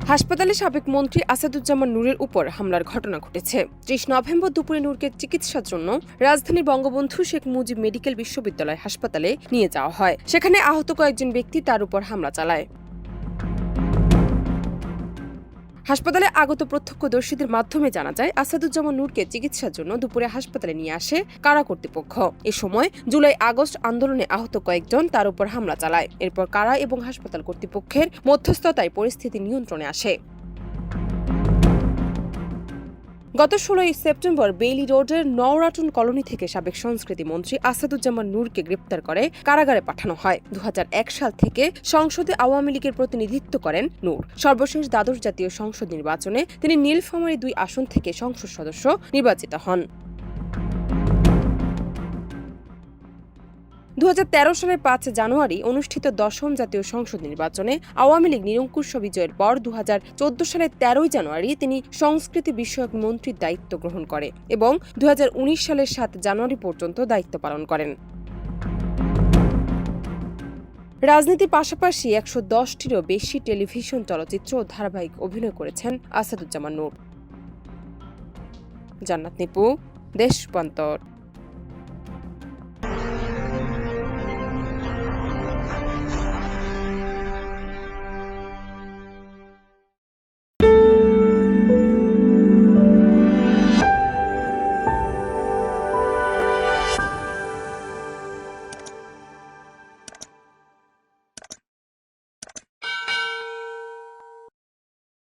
হাসপাতালে সাবেক মন্ত্রী আসাদুজ্জামান নূরের উপর হামলার ঘটনা ঘটেছে। ৩০ নভেম্বর দুপুরে নূরকে চিকিৎসার জন্য রাজধানীর বঙ্গবন্ধু শেখ মুজিব মেডিকেল বিশ্ববিদ্যালয় হাসপাতালে নিয়ে যাওয়া হয়। সেখানে আহত কয়েকজন ব্যক্তি তার উপর হামলা চালায়। হাসপাতালে আগত প্রত্যক্ষদর্শীদের মাধ্যমে জানা যায়, আসাদুজ্জামান নূরকে চিকিৎসার জন্য দুপুরে হাসপাতালে নিয়ে আসে কারা কর্তৃপক্ষ। এ সময় জুলাই-আগস্ট আন্দোলনে আহত কয়েকজন তার উপর হামলা চালায়। এরপর কারা এবং হাসপাতাল কর্তৃপক্ষের মধ্যস্থতায় পরিস্থিতি নিয়ন্ত্রণে আসে। গত ১৬ সেপ্টেম্বর বেইলি রোডের নওরাটন কলোনি থেকে সাবেক সংস্কৃতি মন্ত্রী আসাদুজ্জামান নূরকে গ্রেপ্তার করে কারাগারে পাঠানো হয়। ২০০১ সাল থেকে সংসদে আওয়ামী লীগের প্রতিনিধিত্ব করেন নূর। সর্বশেষ দ্বাদশ জাতীয় সংসদ নির্বাচনে তিনি নীলফামারী ২ আসন থেকে সংসদ সদস্য নির্বাচিত হন। ২০১৩ সালের ৫ জানুয়ারি অনুষ্ঠিত ১০ম জাতীয় সংসদ নির্বাচনে আওয়ামী লীগ নিরঙ্কুশ বিজয়ের পর ২০১৪ সালের ১৩ জানুয়ারি তিনি সংস্কৃতি বিষয়ক মন্ত্রীর দায়িত্ব গ্রহণ করে এবং ২০১৯ সালের ৭ জানুয়ারি পর্যন্ত দায়িত্ব পালন করেন। রাজনীতির পাশাপাশি ১১০টিরও বেশি টেলিভিশন, চলচ্চিত্র ও ধারাবাহিক অভিনয় করেছেন আসাদুজ্জামান নূর। জান্নাত নিপু, দেশ রূপান্তর।